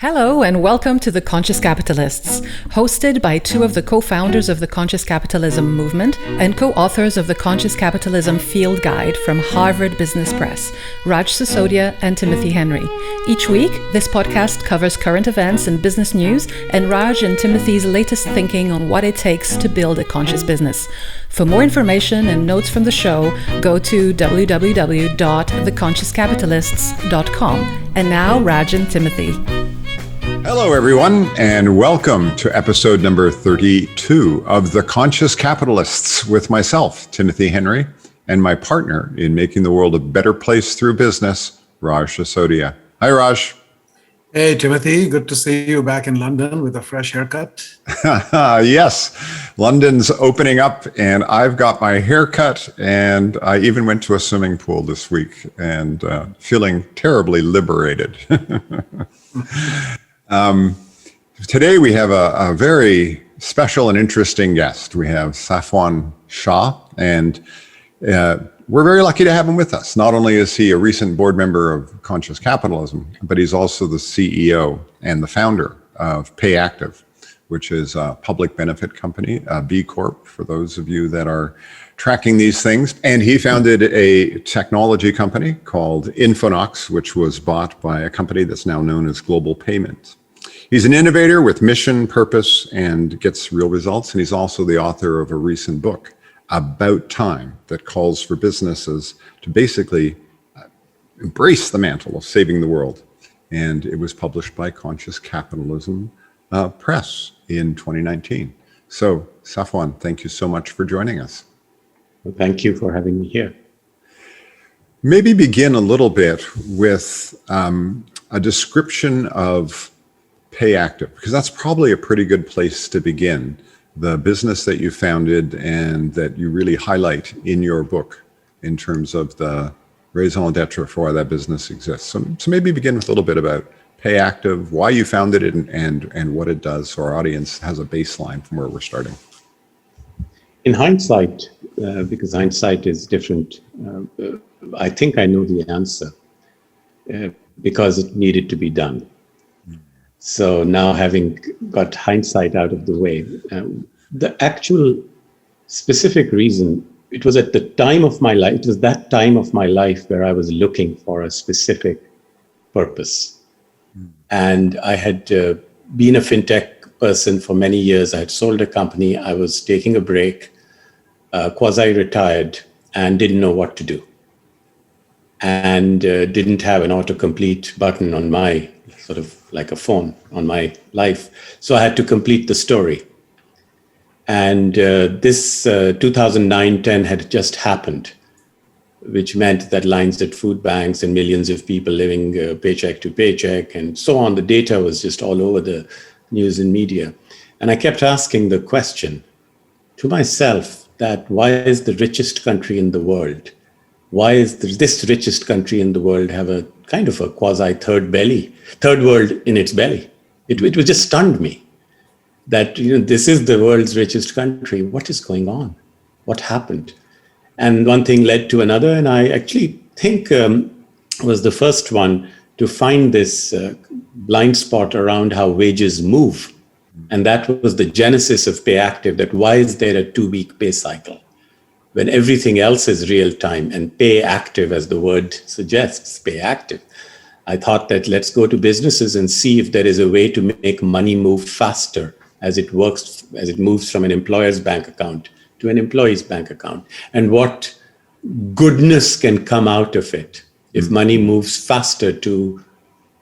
Hello and welcome to The Conscious Capitalists, hosted by two of the co-founders of the Conscious Capitalism movement and co-authors of the Conscious Capitalism Field Guide from Harvard Business Press, Raj Sisodia and Timothy Henry. Each week, this podcast covers current events and business news and Raj and Timothy's latest thinking on what it takes to build a conscious business. For more information and notes from the show, go to www.theconsciouscapitalists.com. And now, Raj and Timothy. Hello, everyone, and welcome to episode number 32 of The Conscious Capitalists with myself, Timothy Henry, and my partner in making the world a better place through business, Raj Sisodia. Hi, Raj. Hey, Timothy. Good to see you back in London with a fresh haircut. Yes, London's opening up, and I've got my haircut, and I even went to a swimming pool this week, and feeling terribly liberated. Today we have a very special and interesting guest. We have Safwan Shah, and we're very lucky to have him with us. Not only is he a recent board member of Conscious Capitalism, but he's also the CEO and the founder of PayActiv, which is a public benefit company, a B Corp, for those of you that are tracking these things. And he founded a technology company called Infonox, which was bought by a company that's now known as Global Payments. He's an innovator with mission, purpose, and gets real results. And he's also the author of a recent book, About Time, that calls for businesses to basically embrace the mantle of saving the world. And it was published by Conscious Capitalism Press in 2019. So, Safwan, thank you so much for joining us. Well, thank you for having me here. Maybe begin a little bit with a description of PayActiv, because that's probably a pretty good place to begin. The business that you founded and that you really highlight in your book in terms of the raison d'etre for why that business exists. So maybe begin with a little bit about PayActiv, why you founded it, and what it does, so our audience has a baseline from where we're starting. In hindsight, because hindsight is different, I think I know the answer because it needed to be done. So now, having got hindsight out of the way, the actual specific reason, it was at the time of my life, it was that time of my life where I was looking for a specific purpose. And I had been a fintech person for many years. I had sold a company. I was taking a break, quasi-retired, and didn't know what to do. And didn't have an autocomplete button on my, sort of like a phone on my life. So I had to complete the story. And this 2009-10 had just happened, which meant that lines at food banks and millions of people living paycheck to paycheck and so on. The data was just all over the news and media. And I kept asking the question to myself that why is the richest country in the world, why is this richest country in the world have a kind of a quasi third world in its belly? It just stunned me that, this is the world's richest country. What is going on? What happened? And one thing led to another. And I actually think was the first one to find this blind spot around how wages move. And that was the genesis of PayActiv, that why is there a 2-week pay cycle when everything else is real time? And PayActiv, as the word suggests, PayActiv. I thought that let's go to businesses and see if there is a way to make money move faster as it moves from an employer's bank account to an employee's bank account, and what goodness can come out of it if money moves faster to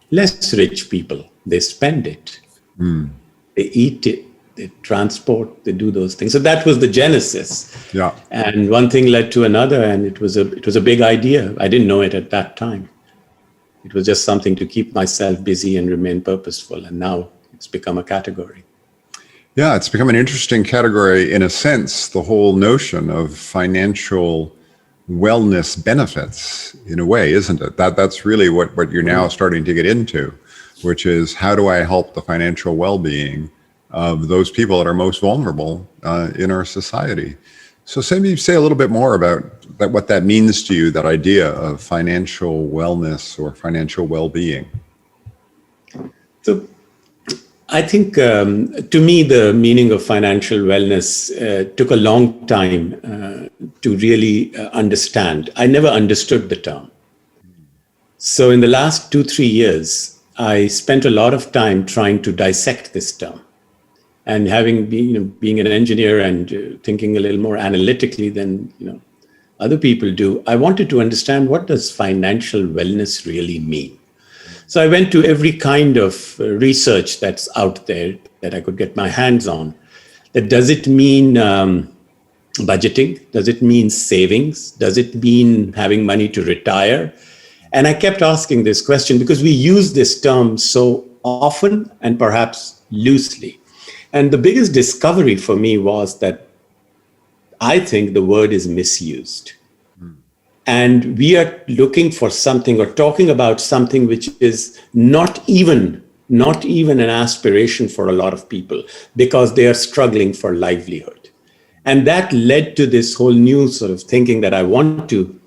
less rich people. They spend it, they eat it, they transport, they do those things. So that was the genesis. Yeah. And one thing led to another, and it was a big idea. I didn't know it at that time. It was just something to keep myself busy and remain purposeful. And now it's become a category. Yeah, it's become an interesting category in a sense, the whole notion of financial wellness benefits in a way, isn't it? That's really what you're now starting to get into, which is how do I help the financial well-being of those people that are most vulnerable in our society? So maybe say a little bit more about that, what that means to you, that idea of financial wellness or financial well-being. So I think to me, the meaning of financial wellness took a long time to really understand. I never understood the term. So in the last 2, 3 years, I spent a lot of time trying to dissect this term. And having been, being an engineer and thinking a little more analytically than other people do, I wanted to understand, what does financial wellness really mean? So I went to every kind of research that's out there that I could get my hands on. Does it mean budgeting? Does it mean savings? Does it mean having money to retire? And I kept asking this question because we use this term so often and perhaps loosely. And the biggest discovery for me was that I think the word is misused. And we are looking for something or talking about something which is not even an aspiration for a lot of people, because they are struggling for livelihood. And that led to this whole new sort of thinking that I want to,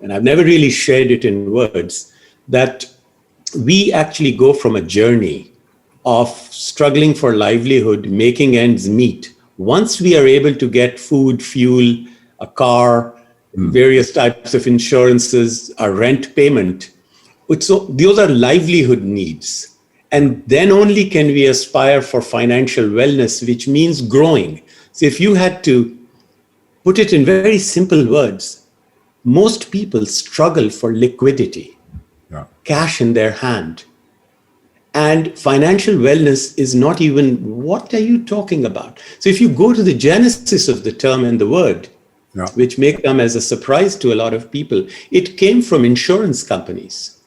and I've never really shared it in words, that we actually go from a journey of struggling for livelihood, making ends meet. Once we are able to get food, fuel, a car, various types of insurances, a rent payment, so those are livelihood needs. And then only can we aspire for financial wellness, which means growing. So if you had to put it in very simple words, most people struggle for liquidity, cash in their hand. And financial wellness is not even, what are you talking about? So if you go to the genesis of the term and the word, which may come as a surprise to a lot of people, it came from insurance companies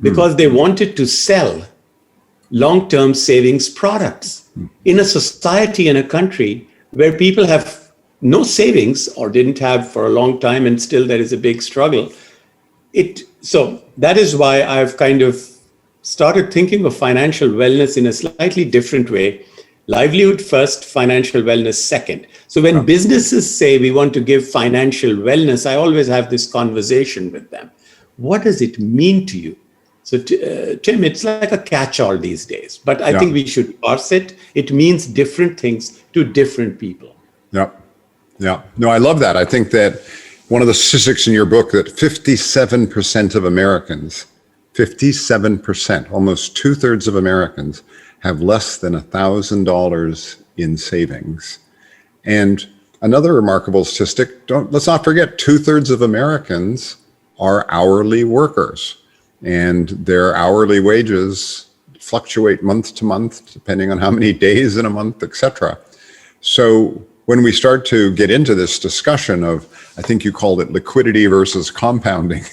because they wanted to sell long-term savings products in a society, in a country where people have no savings or didn't have for a long time, and still there is a big struggle. So that is why I've kind of started thinking of financial wellness in a slightly different way. Livelihood first, financial wellness second. So when businesses say we want to give financial wellness, I always have this conversation with them. What does it mean to you? So Tim, it's like a catch-all these days, but I think we should parse it. It means different things to different people. Yeah. No, I love that. I think that one of the statistics in your book, that 57% of Americans, 57%, almost 2/3 of Americans, have less than $1,000 in savings. And another remarkable statistic, let's not forget, 2/3 of Americans are hourly workers, and their hourly wages fluctuate month to month, depending on how many days in a month, et cetera. So when we start to get into this discussion of, I think you called it liquidity versus compounding,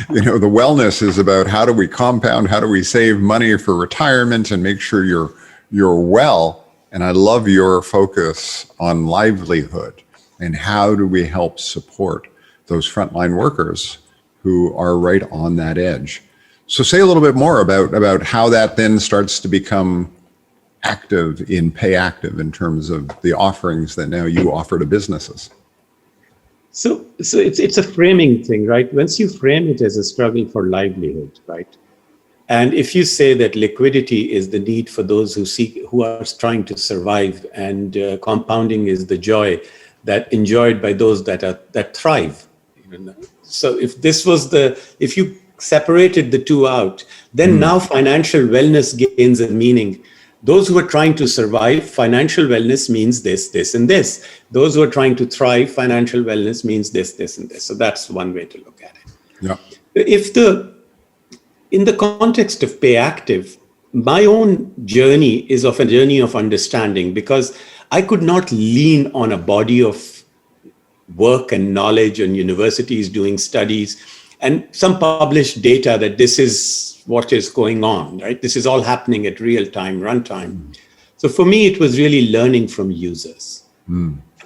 the wellness is about how do we compound, how do we save money for retirement and make sure you're well. And I love your focus on livelihood and how do we help support those frontline workers who are right on that edge. So say a little bit more about how that then starts to become active in PayActiv in terms of the offerings that now you offer to businesses. So it's a framing thing, right? Once you frame it as a struggle for livelihood, right? And if you say that liquidity is the need for those who are trying to survive, and compounding is the joy that enjoyed by those that thrive. So if you separated the two out, then now financial wellness gains a meaning. Those who are trying to survive, financial wellness means this, this, and this. Those who are trying to thrive, financial wellness means this, this, and this. So that's one way to look at it. Yeah. In the context of PayActiv, my own journey is a journey of understanding, because I could not lean on a body of work and knowledge and universities doing studies and some published data that this is what is going on, right? This is all happening at real time, runtime. So for me, it was really learning from users,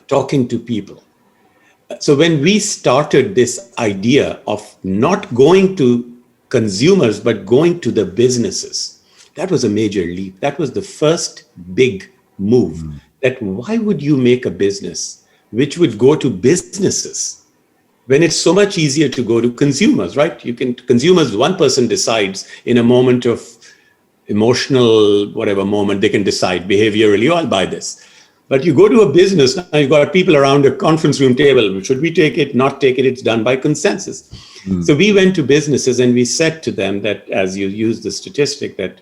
talking to people. So when we started this idea of not going to consumers, but going to the businesses, that was a major leap. That was the first big move. That why would you make a business which would go to businesses when it's so much easier to go to consumers, right? Consumers, one person decides in a moment of emotional, whatever moment, they can decide behaviorally, oh, I'll buy this. But you go to a business, now you've got people around a conference room table. Should we take it, not take it? It's done by consensus. So we went to businesses and we said to them that, as you use the statistic, that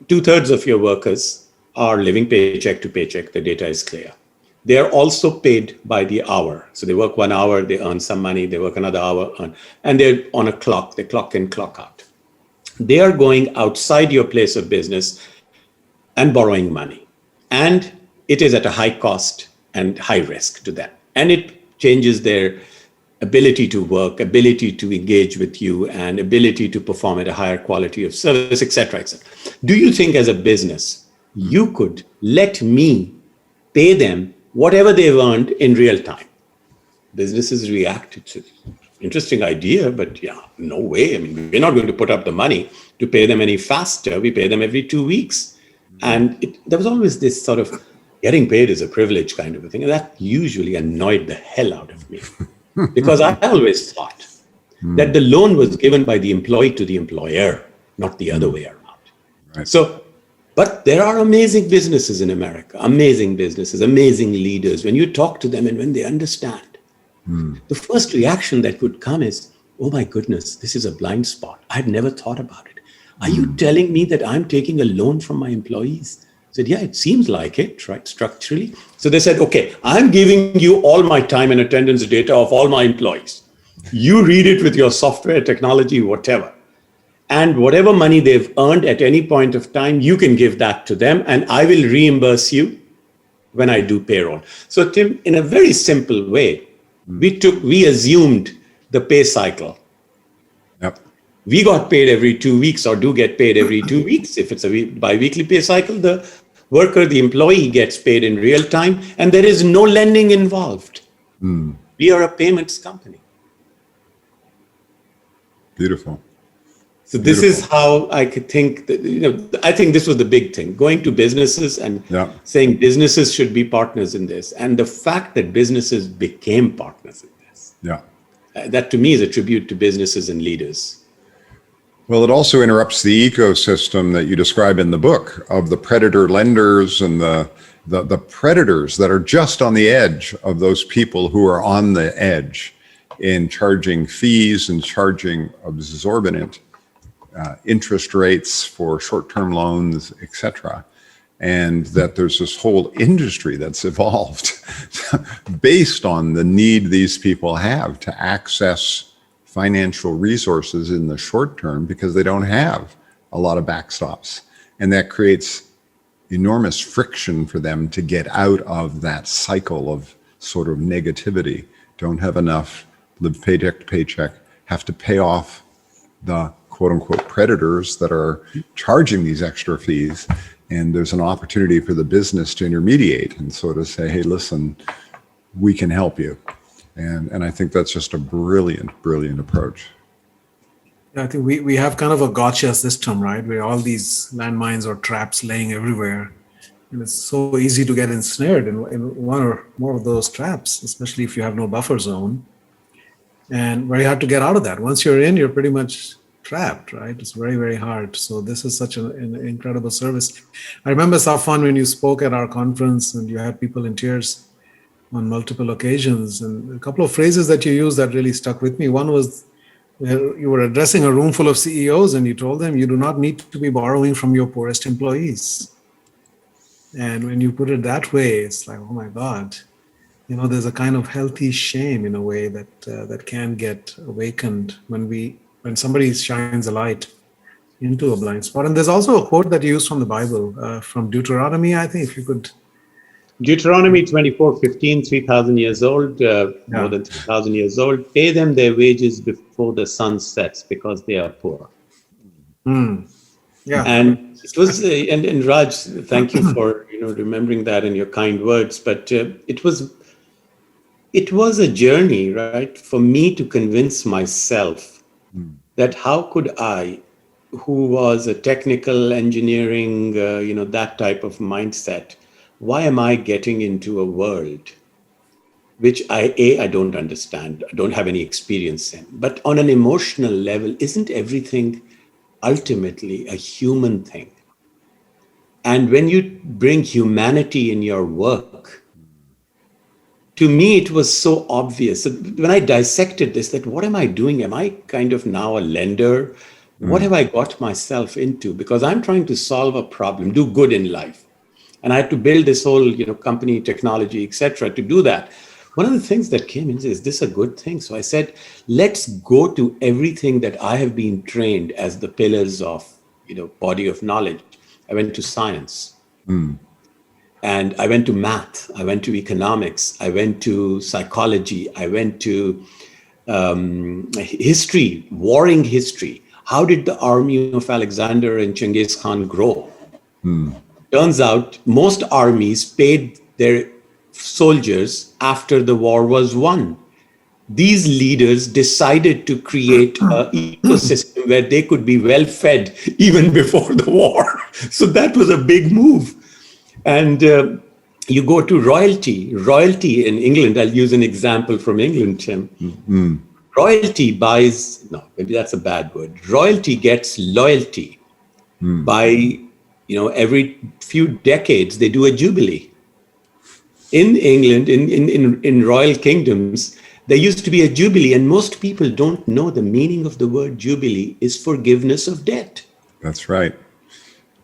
2/3 of your workers are living paycheck to paycheck. The data is clear. They are also paid by the hour. So they work 1 hour, they earn some money, they work another hour, and they're on a clock. They clock in, clock out. They are going outside your place of business and borrowing money. And it is at a high cost and high risk to them. And it changes their ability to work, ability to engage with you, and ability to perform at a higher quality of service, et cetera, et cetera. Do you think as a business, you could let me pay them whatever they've earned in real time? Businesses reacted to interesting idea, but yeah, no way. I mean, we're not going to put up the money to pay them any faster. We pay them every 2 weeks. And there was always this sort of getting paid is a privilege kind of a thing. And that usually annoyed the hell out of me because I always thought that the loan was given by the employee to the employer, not the other way around. Right. So, but there are amazing businesses in America, amazing businesses, amazing leaders. When you talk to them and when they understand, the first reaction that would come is, oh my goodness, this is a blind spot. I'd never thought about it. Are you telling me that I'm taking a loan from my employees? I said, yeah, it seems like it, right, structurally. So they said, okay, I'm giving you all my time and attendance data of all my employees. You read it with your software, technology, whatever. And whatever money they've earned at any point of time, you can give that to them, and I will reimburse you when I do payroll. So Tim, in a very simple way, we assumed the pay cycle. Yep. We got paid every 2 weeks, or do get paid every 2 weeks. If it's a bi-weekly pay cycle, the worker, the employee gets paid in real time, and there is no lending involved. We are a payments company. Beautiful. So this is how I could think that, I think this was the big thing, going to businesses and saying businesses should be partners in this. And the fact that businesses became partners in this, that to me is a tribute to businesses and leaders. Well, it also interrupts the ecosystem that you describe in the book of the predator lenders and the predators that are just on the edge of those people who are on the edge in charging fees and charging exorbitant interest rates for short-term loans, etc. And that there's this whole industry that's evolved based on the need these people have to access financial resources in the short term because they don't have a lot of backstops. And that creates enormous friction for them to get out of that cycle of sort of negativity. Don't have enough, live paycheck to paycheck, have to pay off the quote unquote predators that are charging these extra fees. And there's an opportunity for the business to intermediate and sort of say, hey, listen, we can help you. And I think that's just a brilliant, brilliant approach. Yeah, I think we have kind of a gotcha system, right? Where all these landmines or traps laying everywhere. And it's so easy to get ensnared in one or more of those traps, especially if you have no buffer zone. And very hard to get out of that. Once you're in, you're pretty much trapped, right? It's very, very hard. So this is such an incredible service. I remember, Safwan, when you spoke at our conference and you had people in tears on multiple occasions, and a couple of phrases that you used that really stuck with me. One was you were addressing a room full of CEOs and you told them you do not need to be borrowing from your poorest employees. And when you put it that way, it's like, oh my God, there's a kind of healthy shame in a way that can get awakened when somebody shines a light into a blind spot. And there's also a quote that you used from the Bible, from Deuteronomy, I think, if you could. Deuteronomy 24:15, 3,000 years old, more than 3,000 years old. Pay them their wages before the sun sets because they are poor. Yeah. And it was, and Raj, thank you for remembering that in your kind words. But it was a journey, right, for me to convince myself that how could I, who was a technical engineering, that type of mindset, why am I getting into a world which I don't understand, I don't have any experience in, but on an emotional level, isn't everything ultimately a human thing. And when you bring humanity in your work, to me, it was so obvious. When I dissected this, that what am I doing? Am I kind of now a lender? What have I got myself into? Because I'm trying to solve a problem, do good in life. And I had to build this whole, company, technology, etc. to do that. One of the things that came in is this a good thing? So I said, let's go to everything that I have been trained as the pillars of, body of knowledge. I went to science. And I went to math, I went to economics, I went to psychology, I went to history, warring history. How did the army of Alexander and Genghis Khan grow? Turns out most armies paid their soldiers after the war was won. These leaders decided to create an ecosystem where they could be well fed even before the war. So that was a big move. And you go to royalty. Royalty in England, I'll use an example from England, Tim. Royalty buys, no, maybe that's a bad word. Royalty gets loyalty by, every few decades, they do a jubilee. In England, in royal kingdoms, there used to be a jubilee, and most people don't know the meaning of the word jubilee is forgiveness of debt. That's right.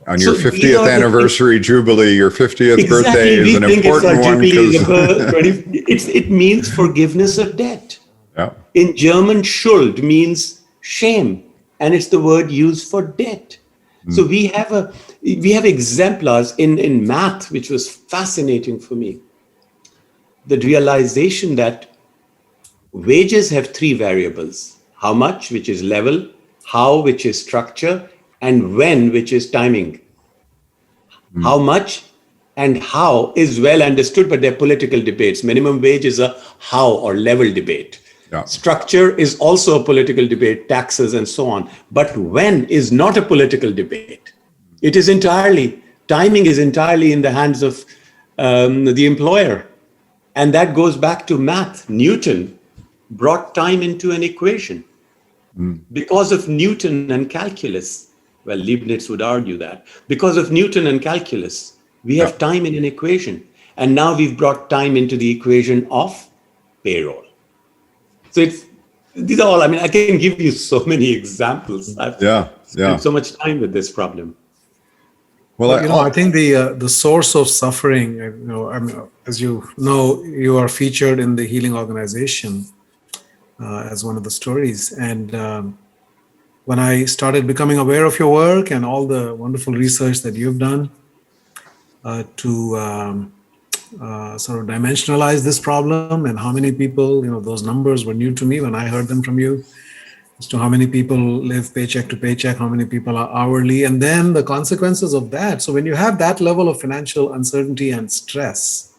On your 50th anniversary jubilee, your 50th birthday is an important one because it means forgiveness of debt. Yeah. In German, Schuld means shame, and it's the word used for debt. So we have exemplars in math, which was fascinating for me. The realization that wages have three variables: how much, which is level; how, which is structure; and when, which is timing. How much and how is well understood, but they're political debates. Minimum wage is a how or level debate. Yeah. Structure is also a political debate, taxes and so on. But when is not a political debate. It is timing is entirely in the hands of the employer. And that goes back to math. Newton brought time into an equation. Because of Newton and calculus, well, Leibniz would argue that, because of Newton and calculus, we have time in an equation. And now we've brought time into the equation of payroll. So these are all, I can give you so many examples. I've spent so much time with this problem. Well, I think the source of suffering, as you know, you are featured in the Healing Organization as one of the stories. And when I started becoming aware of your work and all the wonderful research that you've done to sort of dimensionalize this problem and how many people, those numbers were new to me when I heard them from you, as to how many people live paycheck to paycheck, how many people are hourly, and then the consequences of that. So when you have that level of financial uncertainty and stress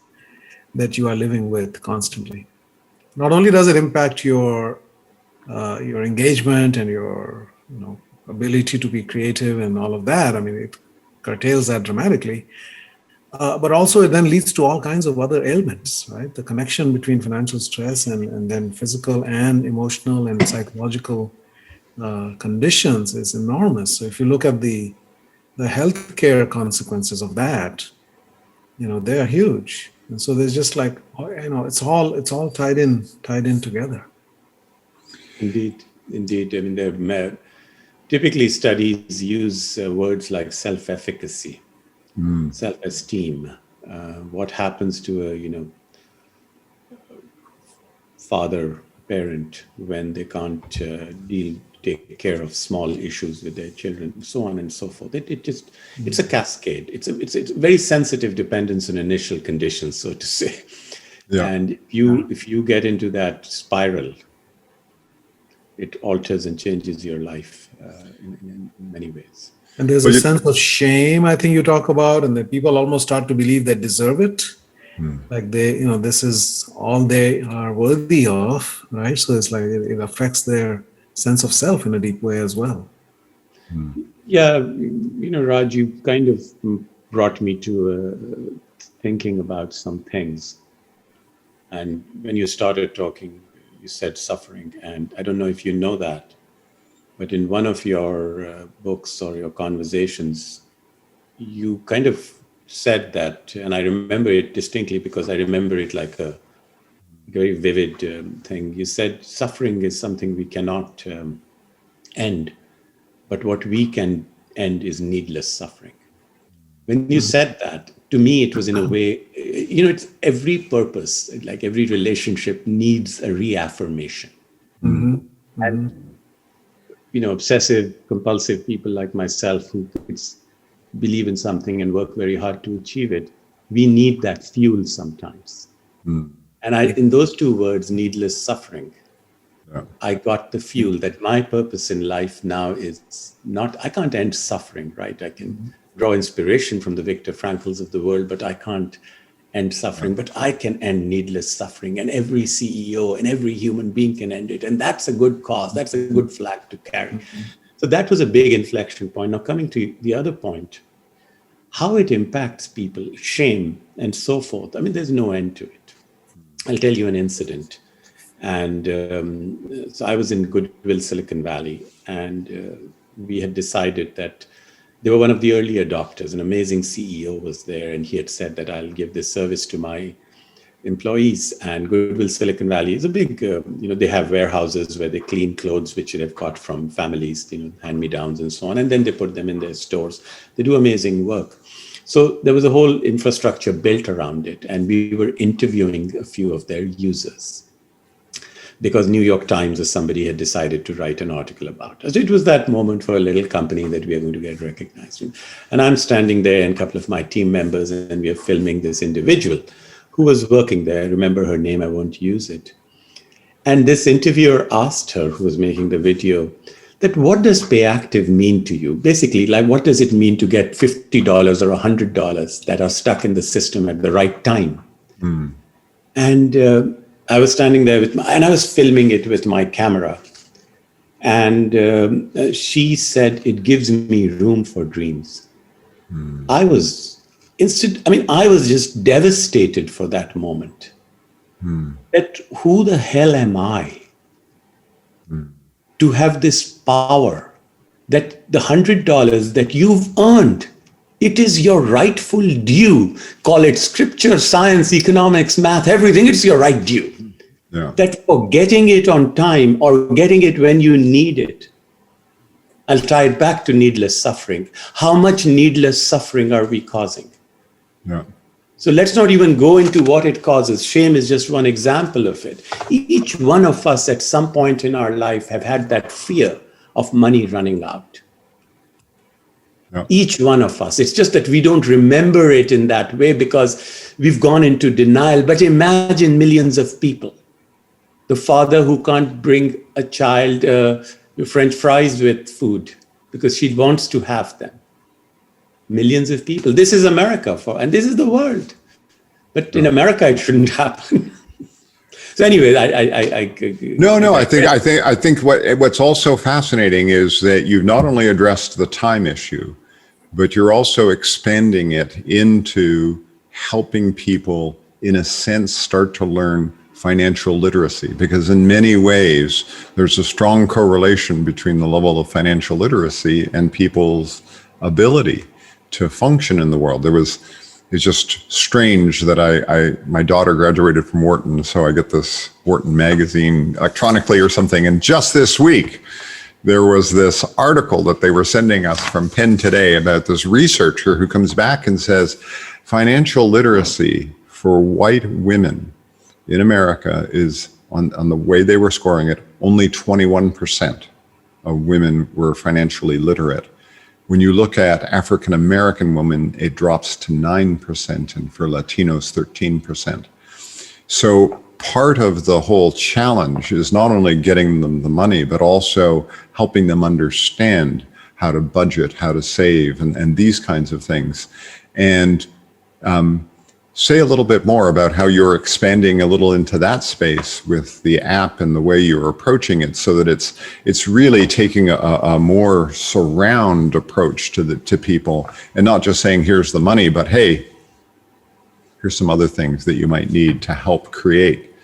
that you are living with constantly, not only does it impact your engagement and your ability to be creative and all of that, it curtails that dramatically, but also it then leads to all kinds of other ailments, right? The connection between financial stress and then physical and emotional and psychological conditions is enormous. So if you look at the healthcare consequences of that, they are huge. And so there's just it's all tied in together. Indeed. Typically studies use words like self-efficacy, self-esteem. What happens to a father, parent, when they can't take care of small issues with their children, so on and so forth. It's a cascade. It's a very sensitive dependence on initial conditions, so to say. Yeah. And if you get into that spiral, it alters and changes your life in many ways. And there's a sense of shame, I think you talk about, and that people almost start to believe they deserve it. Like this is all they are worthy of, right? So it's like it affects their sense of self in a deep way as well. Yeah, Raj, you kind of brought me to thinking about some things. And when you started talking, you said suffering, and I don't know if you know that, but in one of your books or your conversations, you kind of said that, and I remember it distinctly because I remember it like a very vivid thing. You said suffering is something we cannot end, but what we can end is needless suffering. When you said that, to me, it was in a way, it's every purpose, like every relationship needs a reaffirmation. And, obsessive, compulsive people like myself who believe in something and work very hard to achieve it, we need that fuel sometimes. And in those two words, needless suffering, I got the fuel that my purpose in life now is not, I can't end suffering, right? I can draw inspiration from the Viktor Frankls of the world, but I can't end suffering, but I can end needless suffering, and every CEO and every human being can end it. And that's a good cause. That's a good flag to carry. So that was a big inflection point. Now coming to the other point, how it impacts people, shame and so forth. I mean, there's no end to it. I'll tell you an incident. And so I was in Goodwill, Silicon Valley, and we had decided that they were one of the early adopters. An amazing CEO was there, and he had said that I'll give this service to my employees. And Goodwill, Silicon Valley is a big, they have warehouses where they clean clothes which they've got from families, hand-me-downs and so on, and then they put them in their stores. They do amazing work. So there was a whole infrastructure built around it, and we were interviewing a few of their users, because New York Times or somebody had decided to write an article about us. It was that moment for a little company that we are going to get recognized. And I'm standing there and a couple of my team members, and we are filming this individual who was working there. I remember her name, I won't use it. And this interviewer asked her, who was making the video, that what does PayActiv mean to you? Basically, like what does it mean to get $50 or $100 that are stuck in the system at the right time? And I was standing there and I was filming it with my camera. And she said, it gives me room for dreams. I was just devastated for that moment. That who the hell am I to have this power that the $100 that you've earned, it is your rightful due. Call it scripture, science, economics, math, everything. It's your right due. Yeah. That for getting it on time or getting it when you need it, I'll tie it back to needless suffering. How much needless suffering are we causing? Yeah. So let's not even go into what it causes. Shame is just one example of it. Each one of us at some point in our life have had that fear of money running out. Yeah. Each one of us. It's just that we don't remember it in that way because we've gone into denial. But imagine millions of people. The father who can't bring a child French fries with food because she wants to have them. Millions of people. This is America, and this is the world. But in America, it shouldn't happen. So anyway, I think what's also fascinating is that you've not only addressed the time issue, but you're also expanding it into helping people, in a sense, start to learn financial literacy, because in many ways, there's a strong correlation between the level of financial literacy and people's ability to function in the world. It's just strange that my daughter graduated from Wharton, so I get this Wharton magazine electronically or something. And just this week, there was this article that they were sending us from Penn Today about this researcher who comes back and says, financial literacy for white women in America is, on the way they were scoring it, only 21% of women were financially literate. When you look at African American women, it drops to 9%, and for Latinos, 13%. So part of the whole challenge is not only getting them the money, but also helping them understand how to budget, how to save, and these kinds of things. And say a little bit more about how you're expanding a little into that space with the app and the way you're approaching it, so that it's really taking a more surround approach to people, and not just saying, here's the money, but hey, here's some other things that you might need to help create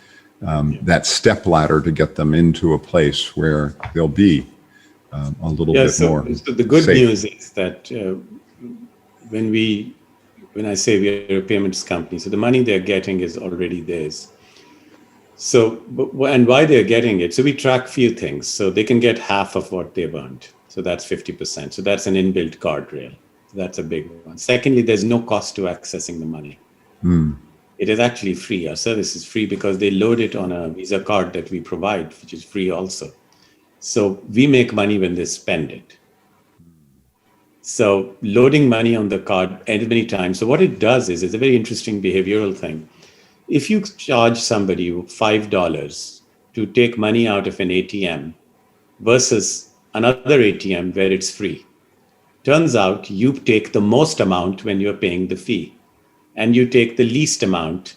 that step ladder to get them into a place where they'll be a little Yeah, bit more so the good safe. news is that when I say we are a payments company, so the money they're getting is already theirs. So, and why they're getting it? So we track few things. So they can get half of what they've earned. So that's 50%. So that's an inbuilt guardrail. That's a big one. Secondly, there's no cost to accessing the money. It is actually free. Our service is free because they load it on a Visa card that we provide, which is free also. So we make money when they spend it. So loading money on the card as many times. So what it does is, it's a very interesting behavioral thing. If you charge somebody $5 to take money out of an ATM versus another ATM where it's free, turns out you take the most amount when you're paying the fee, and you take the least amount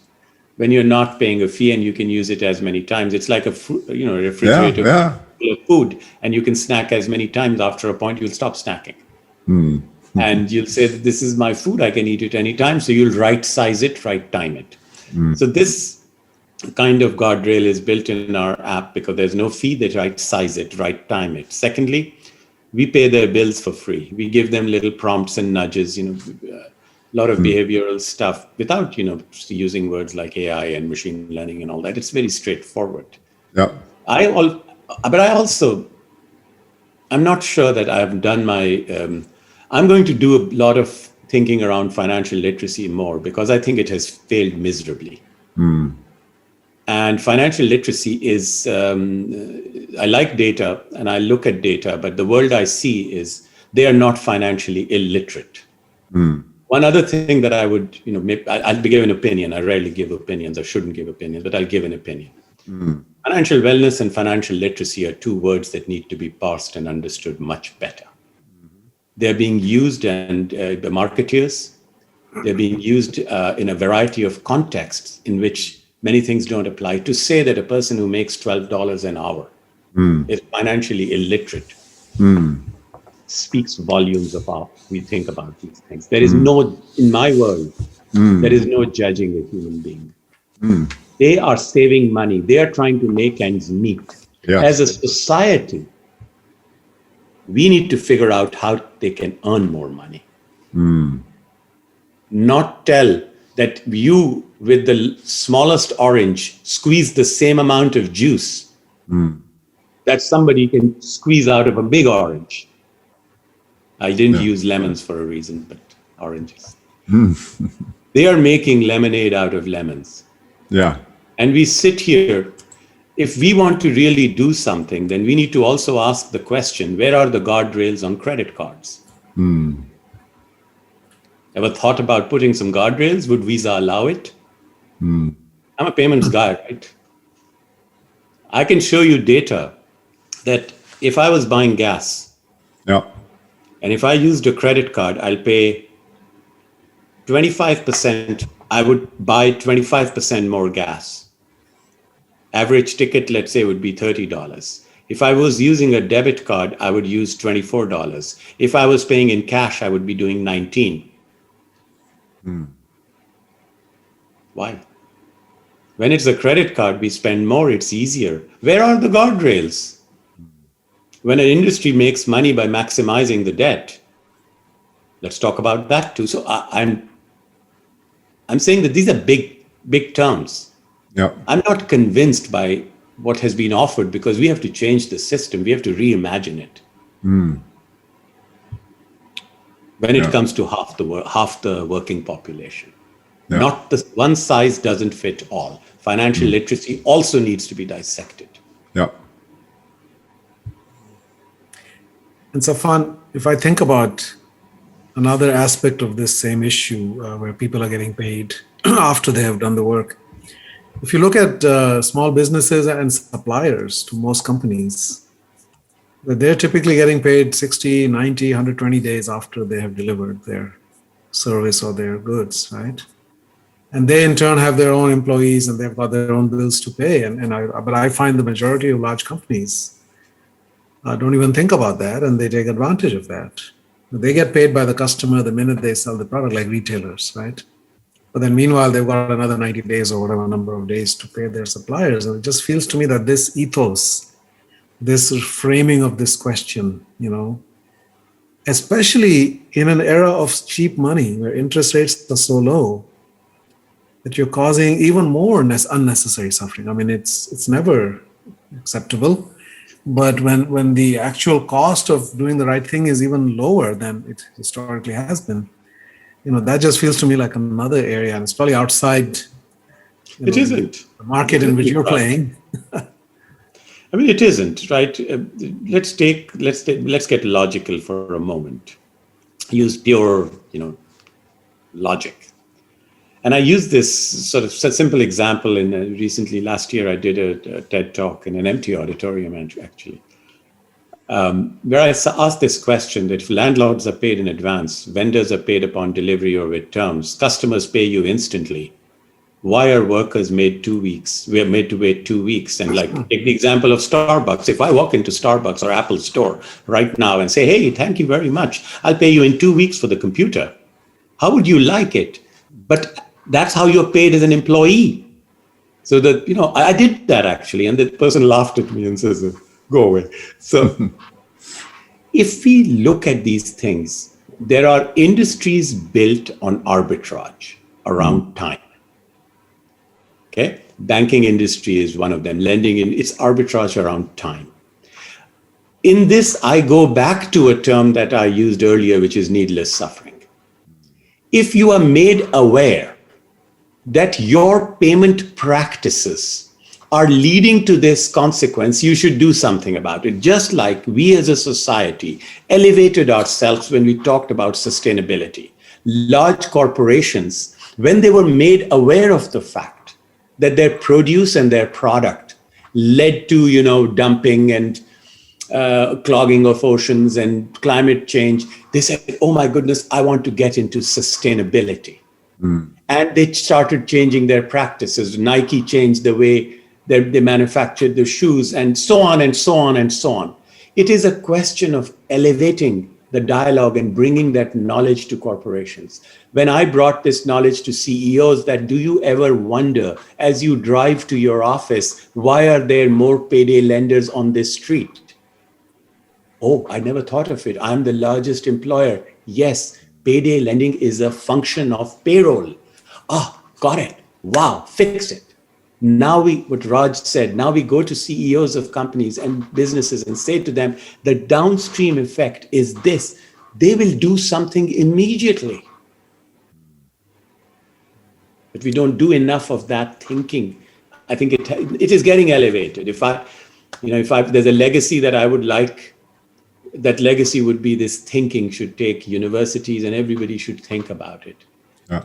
when you're not paying a fee, and you can use it as many times. It's like a refrigerator Yeah. full of food, and you can snack as many times. After a point, you'll stop snacking. And you'll say that this is my food, I can eat it anytime. So you'll right size it, right time it. So this kind of guardrail is built in our app because there's no fee. They right size it, right time it. Secondly, we pay their bills for free. We give them little prompts and nudges, a lot of behavioral stuff without, using words like AI and machine learning and all that. It's very straightforward. Yeah. I'm not sure that I've done my, I'm going to do a lot of thinking around financial literacy more because I think it has failed miserably. And financial literacy is, I like data and I look at data, but the world I see is they are not financially illiterate. One other thing that I would, I'll give an opinion. I rarely give opinions. I shouldn't give opinions, but I'll give an opinion. Financial wellness and financial literacy are two words that need to be parsed and understood much better. They're being used, and the marketeers, they're being used in a variety of contexts in which many things don't apply. To say that a person who makes $12 an hour is financially illiterate speaks volumes of how we think about these things. There is no, in my world, there is no judging a human being. They are saving money. They are trying to make ends meet. Yes. As a society, we need to figure out how they can earn more money. Not tell that you, with the smallest orange, squeeze the same amount of juice that somebody can squeeze out of a big orange. I didn't use lemons for a reason, but oranges. They are making lemonade out of lemons. Yeah. And we sit here. If we want to really do something, then we need to also ask the question, where are the guardrails on credit cards? Ever thought about putting some guardrails? Would Visa allow it? I'm a payments guy, right? I can show you data that if I was buying gas, and if I used a credit card, I'll pay 25%, I would buy 25% more gas. Average ticket, let's say, would be $30. If I was using a debit card, I would use $24. If I was paying in cash, I would be doing $19. Why? When it's a credit card, we spend more, it's easier. Where are the guardrails? When an industry makes money by maximizing the debt, let's talk about that too. So I'm saying that these are big terms. I'm not convinced by what has been offered because we have to change the system. We have to reimagine it. When it comes to half the working population. Not the one size doesn't fit all. Financial literacy also needs to be dissected. And Safwan, if I think about another aspect of this same issue where people are getting paid after they have done the work, if you look at small businesses and suppliers to most companies, they're typically getting paid 60, 90, 120 days after they have delivered their service or their goods, right? And they in turn have their own employees and they've got their own bills to pay. But I find the majority of large companies don't even think about that, and they take advantage of that. They get paid by the customer the minute they sell the product, like retailers, right? But then meanwhile, they've got another 90 days or whatever number of days to pay their suppliers. And it just feels to me that this ethos this framing of this question, especially in an era of cheap money where interest rates are so low that you're causing even more unnecessary suffering. I mean, it's never acceptable, but when the actual cost of doing the right thing is even lower than it historically has been, that just feels to me like another area, and it's probably outside It isn't. the market in which you're playing. I mean, it isn't, right? Let's get logical for a moment. Use pure, logic. And I use this sort of simple example in recently last year, I did a TED talk in an empty auditorium, actually, where I asked this question that if landlords are paid in advance, vendors are paid upon delivery or with terms, customers pay you instantly, why are workers made 2 weeks? We are made to wait 2 weeks. And take the example of Starbucks. If I walk into Starbucks or Apple store right now and say, hey, thank you very much, I'll pay you in 2 weeks for the computer. How would you like it? But that's how you're paid as an employee. So that, I did that actually. And the person laughed at me and says, go away. So if we look at these things, there are industries built on arbitrage around time. Okay, banking industry is one of them. Lending it's arbitrage around time. In this, I go back to a term that I used earlier, which is needless suffering. If you are made aware that your payment practices are leading to this consequence, you should do something about it. Just like we as a society elevated ourselves when we talked about sustainability. Large corporations, when they were made aware of the fact that their produce and their product led to, dumping and clogging of oceans and climate change, they said, oh my goodness, I want to get into sustainability. And they started changing their practices. Nike changed the way they manufactured the shoes, and so on and so on and so on. It is a question of elevating the dialogue and bringing that knowledge to corporations. When I brought this knowledge to CEOs, that do you ever wonder as you drive to your office, why are there more payday lenders on this street? Oh, I never thought of it. I'm the largest employer. Yes, payday lending is a function of payroll. Ah, got it. Wow, fix it. Now what Raj said, now we go to CEOs of companies and businesses and say to them, the downstream effect is this. They will do something immediately. But we don't do enough of that thinking. I think it is getting elevated. If there's a legacy that I would like, that legacy would be this thinking should take universities and everybody should think about it. Yeah.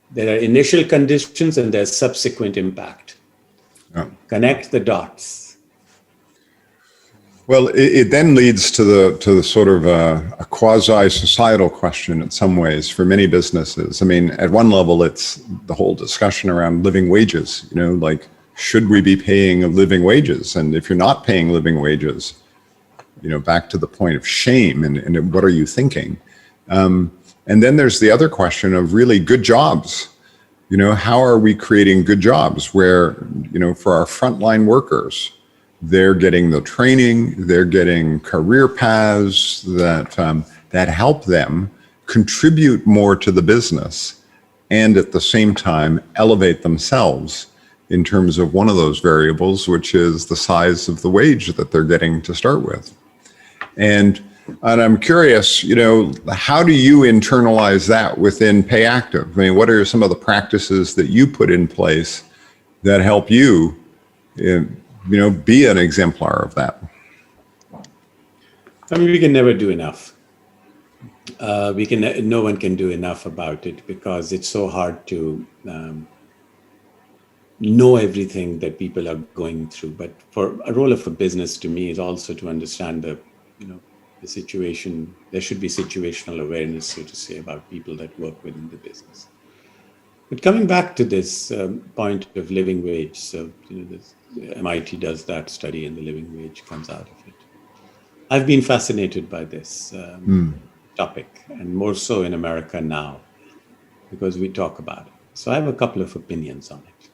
There are initial conditions and there's subsequent impact. Yeah. Connect the dots. Well, it then leads to the sort of a quasi-societal question in some ways for many businesses. I mean, at one level, it's the whole discussion around living wages. Like, should we be paying living wages? And if you're not paying living wages, back to the point of shame and what are you thinking? And then there's the other question of really good jobs. How are we creating good jobs where, for our frontline workers, they're getting the training, they're getting career paths that help them contribute more to the business and at the same time elevate themselves in terms of one of those variables, which is the size of the wage that they're getting to start with. And I'm curious, how do you internalize that within PayActiv? I mean, what are some of the practices that you put in place that help you, be an exemplar of that? I mean, we can never do enough. No one can do enough about it because it's so hard to know everything that people are going through. But for a role of a business, to me, is also to understand the situation. There should be situational awareness, so to say, about people that work within the business. But coming back to this point of living wage, so MIT does that study and the living wage comes out of it. I've been fascinated by this topic, and more so in America now, because we talk about it. So I have a couple of opinions on it.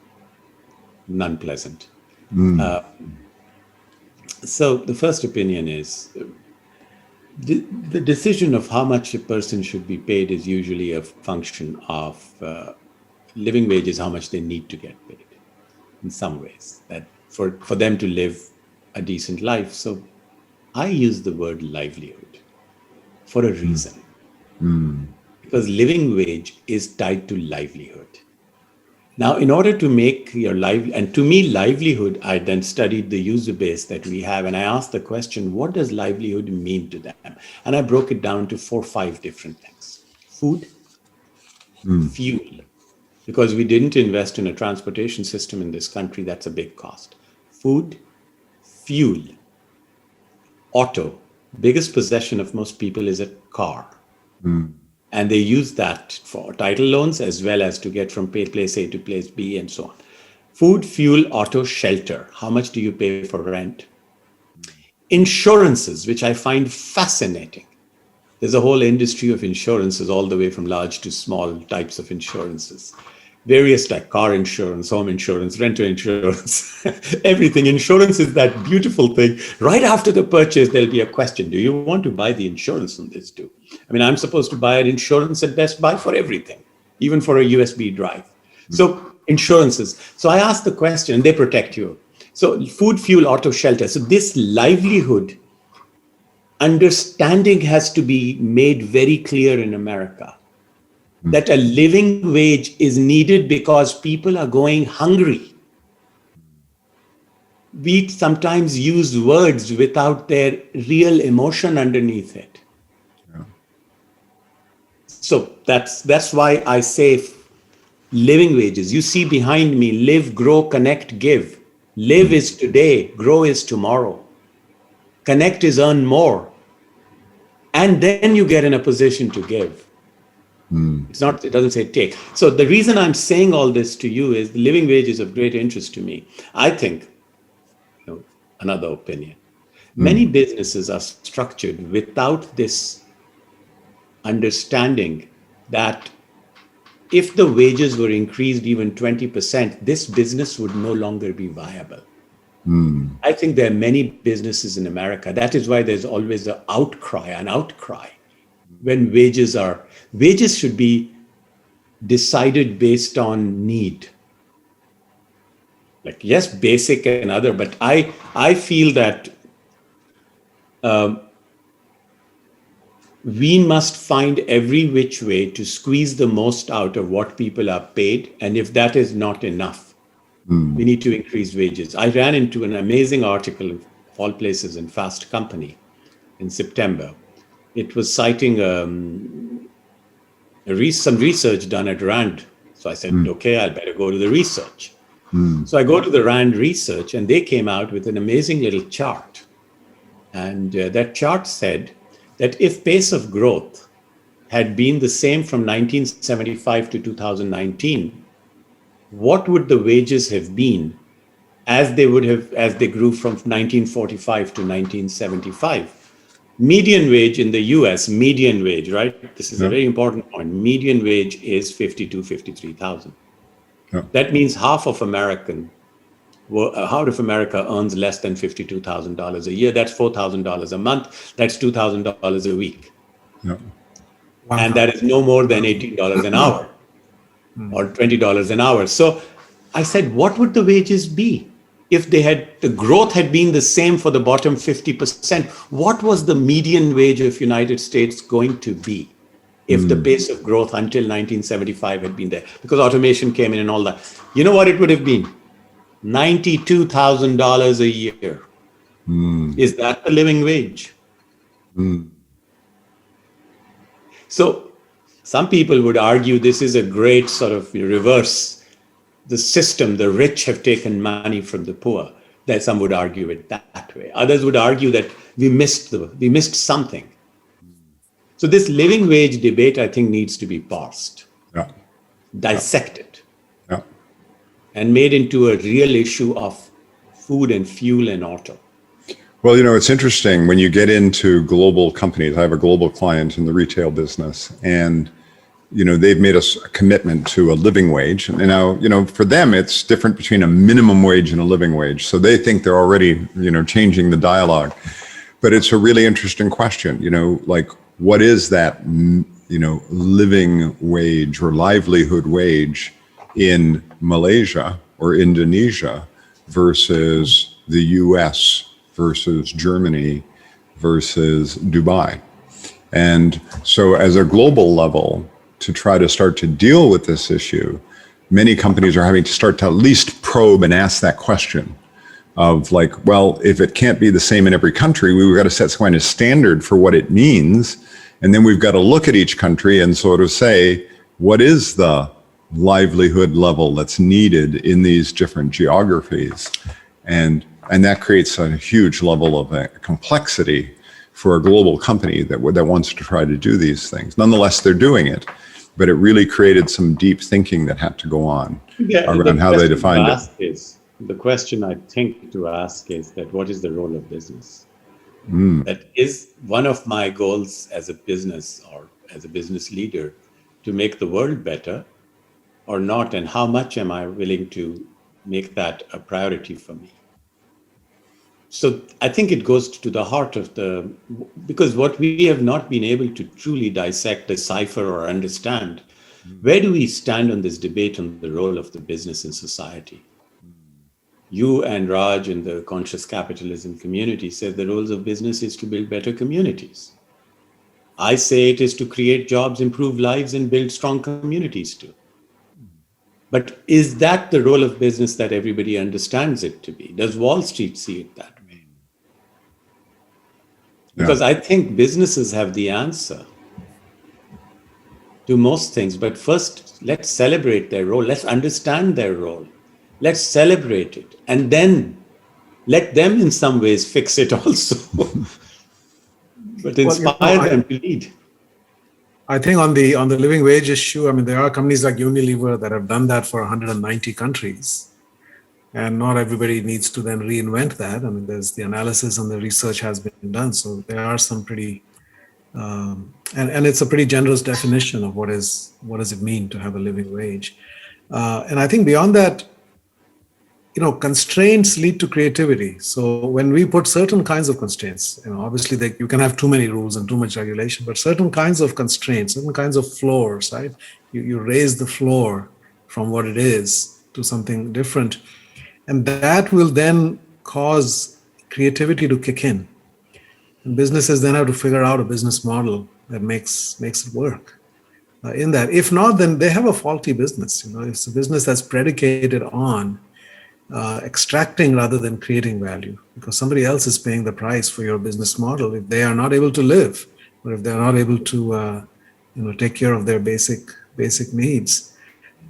None pleasant. So the first opinion is the decision of how much a person should be paid is usually a function of living wages, how much they need to get paid in some ways, that for them to live a decent life. So I use the word livelihood for a reason. Because living wage is tied to livelihood. Now, in order to make your life, and to me, livelihood, I then studied the user base that we have, and I asked the question, what does livelihood mean to them? And I broke it down to 4 or 5 different things. Food, fuel, because we didn't invest in a transportation system in this country, that's a big cost. Food, fuel, auto. Biggest possession of most people is a car. And they use that for title loans as well as to get from place A to place B and so on. Food, fuel, auto, shelter. How much do you pay for rent? Insurances, which I find fascinating. There's a whole industry of insurances, all the way from large to small types of insurances. Various like car insurance, home insurance, renter insurance, everything. Insurance is that beautiful thing. Right after the purchase, there'll be a question. Do you want to buy the insurance on this too? I mean, I'm supposed to buy an insurance at Best Buy for everything, even for a USB drive. So insurances. So I asked the question, and they protect you. So food, fuel, auto, shelter. So this livelihood understanding has to be made very clear in America. That a living wage is needed because people are going hungry. We sometimes use words without their real emotion underneath it. Yeah. So that's why I say living wages. You see behind me, live, grow, connect, give. Live is today, grow is tomorrow. Connect is earn more. And then you get in a position to give. It doesn't say take. So the reason I'm saying all this to you is the living wage is of great interest to me. I think, another opinion, many businesses are structured without this understanding that if the wages were increased even 20%, this business would no longer be viable. I think there are many businesses in America. That is why there's always an outcry when wages should be decided based on need. Like, yes, basic and other, but I feel that we must find every which way to squeeze the most out of what people are paid. And if that is not enough, we need to increase wages. I ran into an amazing article, of all places, in Fast Company in September. It was citing some research done at RAND. So I said, okay, I'll better go to the research. So I go to the RAND research, and they came out with an amazing little chart. And that chart said that if pace of growth had been the same from 1975 to 2019, what would the wages have been as they grew from 1945 to 1975? Median wage in the US, right? This is a very important point. Median wage is $52,000, $53,000. That means half of America earns less than $52,000 a year. That's $4,000 a month. That's $2,000 a week. And that is no more than $18 an hour or $20 an hour. So I said, what would the wages be? If the growth had been the same for the bottom 50%, what was the median wage of United States going to be if the pace of growth until 1975 had been there? Because automation came in and all that. You know what it would have been? $92,000 a year. Is that the living wage? So some people would argue this is a great sort of reverse. The system, the rich have taken money from the poor. That some would argue it that way. Others would argue that we missed something. So this living wage debate, I think, needs to be parsed, dissected, and made into a real issue of food and fuel and auto. Well, it's interesting when you get into global companies. I have a global client in the retail business, and they've made us a commitment to a living wage. And now, for them, it's different between a minimum wage and a living wage. So they think they're already, changing the dialogue. But it's a really interesting question, like what is that, living wage or livelihood wage in Malaysia or Indonesia versus the US versus Germany versus Dubai. And so as a global level, to try to start to deal with this issue, many companies are having to start to at least probe and ask that question of like, well, if it can't be the same in every country, we've got to set some kind of standard for what it means. And then we've got to look at each country and sort of say, what is the livelihood level that's needed in these different geographies? And that creates a huge level of complexity for a global company that wants to try to do these things. Nonetheless, they're doing it, but it really created some deep thinking that had to go on around how they defined it. The question I think to ask is that what is the role of business? That is one of my goals as a business or as a business leader, to make the world better or not, and how much am I willing to make that a priority for me? So I think it goes to the heart of because what we have not been able to truly dissect, decipher, or understand, where do we stand on this debate on the role of the business in society? You and Raj in the conscious capitalism community said the roles of business is to build better communities. I say it is to create jobs, improve lives, and build strong communities too. But is that the role of business that everybody understands it to be? Does Wall Street see it that way? Because I think businesses have the answer to most things. But first, let's celebrate their role. Let's understand their role. Let's celebrate it. And then let them in some ways fix it also. But inspire them to lead. I think on the living wage issue, I mean, there are companies like Unilever that have done that for 190 countries. And not everybody needs to then reinvent that. I mean, there's the analysis and the research has been done. So there are some pretty, and it's a pretty generous definition of what does it mean to have a living wage. And I think beyond that, constraints lead to creativity. So when we put certain kinds of constraints, obviously you can have too many rules and too much regulation, but certain kinds of constraints, certain kinds of floors, right? You raise the floor from what it is to something different. And that will then cause creativity to kick in. And businesses then have to figure out a business model that makes it work in that. If not, then they have a faulty business. It's a business that's predicated on extracting rather than creating value, because somebody else is paying the price for your business model if they are not able to live, or if they're not able to take care of their basic needs